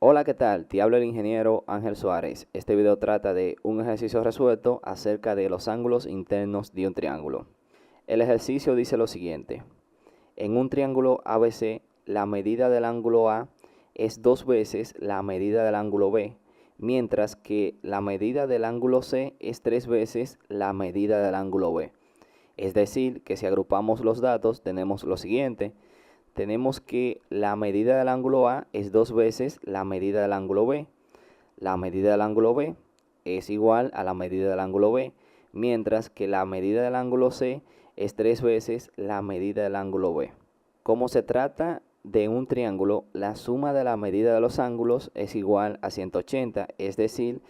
Hola, ¿qué tal? Te habla el ingeniero Ángel Suárez. Este video trata de un ejercicio resuelto acerca de los ángulos internos de un triángulo. El ejercicio dice lo siguiente. En un triángulo ABC, la medida del ángulo A es 2 veces la medida del ángulo B, mientras que la medida del ángulo C es 3 veces la medida del ángulo B. Es decir, que si agrupamos los datos tenemos lo siguiente. Tenemos que la medida del ángulo A es 2 veces la medida del ángulo B. La medida del ángulo B es igual a la medida del ángulo B, mientras que la medida del ángulo C es 3 veces la medida del ángulo B. Como se trata de un triángulo, la suma de la medida de los ángulos es igual a 180, es decir,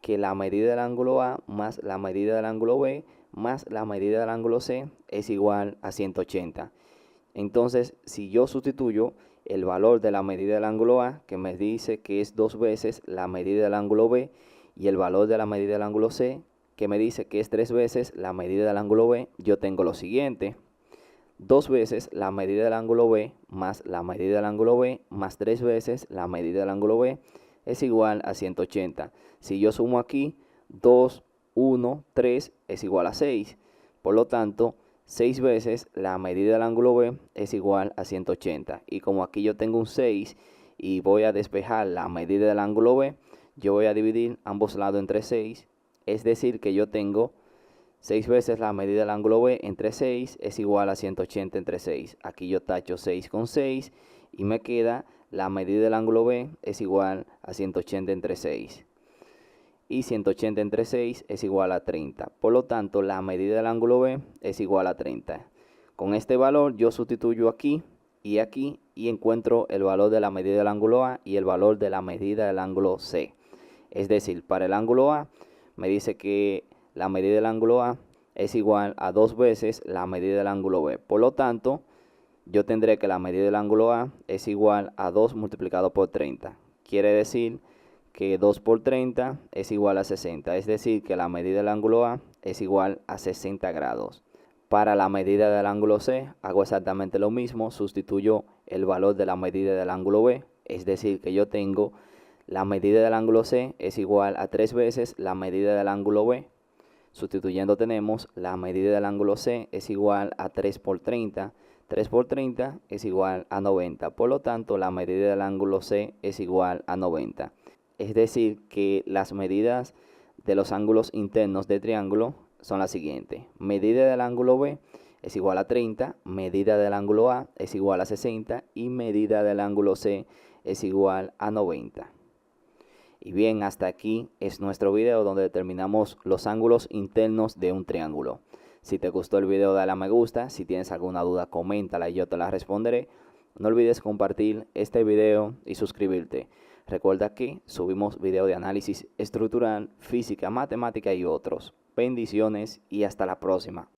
que la medida del ángulo A más la medida del ángulo B más la medida del ángulo C es igual a 180. Entonces, si yo sustituyo el valor de la medida del ángulo A, que me dice que es 2 veces la medida del ángulo B, y el valor de la medida del ángulo C, que me dice que es 3 veces la medida del ángulo B, yo tengo lo siguiente. 2 veces la medida del ángulo B más la medida del ángulo B más 3 veces la medida del ángulo B es igual a 180. Si yo sumo aquí 2, 1, 3 es igual a 6. Por lo tanto, 6 veces la medida del ángulo B es igual a 180. Y como aquí yo tengo un 6 y voy a despejar la medida del ángulo B, yo voy a dividir ambos lados entre 6. Es decir, que yo tengo 6 veces la medida del ángulo B entre 6 es igual a 180 entre 6. Aquí yo tacho 6 con 6 y me queda la medida del ángulo B es igual a 180 entre 6. Y 180 entre 6 es igual a 30. Por lo tanto, la medida del ángulo B es igual a 30. Con este valor yo sustituyo aquí y encuentro el valor de la medida del ángulo A y el valor de la medida del ángulo C. Es decir, para el ángulo A me dice que la medida del ángulo A es igual a 2 veces la medida del ángulo B. Por lo tanto, yo tendré que la medida del ángulo A es igual a 2 multiplicado por 30. Quiere decir que 2 por 30 es igual a 60. Es decir, que la medida del ángulo A es igual a 60 grados. Para la medida del ángulo C hago exactamente lo mismo. Sustituyo el valor de la medida del ángulo B. Es decir, que yo tengo la medida del ángulo C es igual a 3 veces la medida del ángulo B. Sustituyendo tenemos la medida del ángulo C es igual a 3 por 30. 3 por 30 es igual a 90. Por lo tanto, la medida del ángulo C es igual a 90. Es decir, que las medidas de los ángulos internos de triángulo son las siguientes. Medida del ángulo B es igual a 30, medida del ángulo A es igual a 60 y medida del ángulo C es igual a 90. Y bien, hasta aquí es nuestro video donde determinamos los ángulos internos de un triángulo. Si te gustó el video, dale a me gusta. Si tienes alguna duda, coméntala y yo te la responderé. No olvides compartir este video y suscribirte. Recuerda que subimos video de análisis estructural, física, matemática y otros. Bendiciones y hasta la próxima.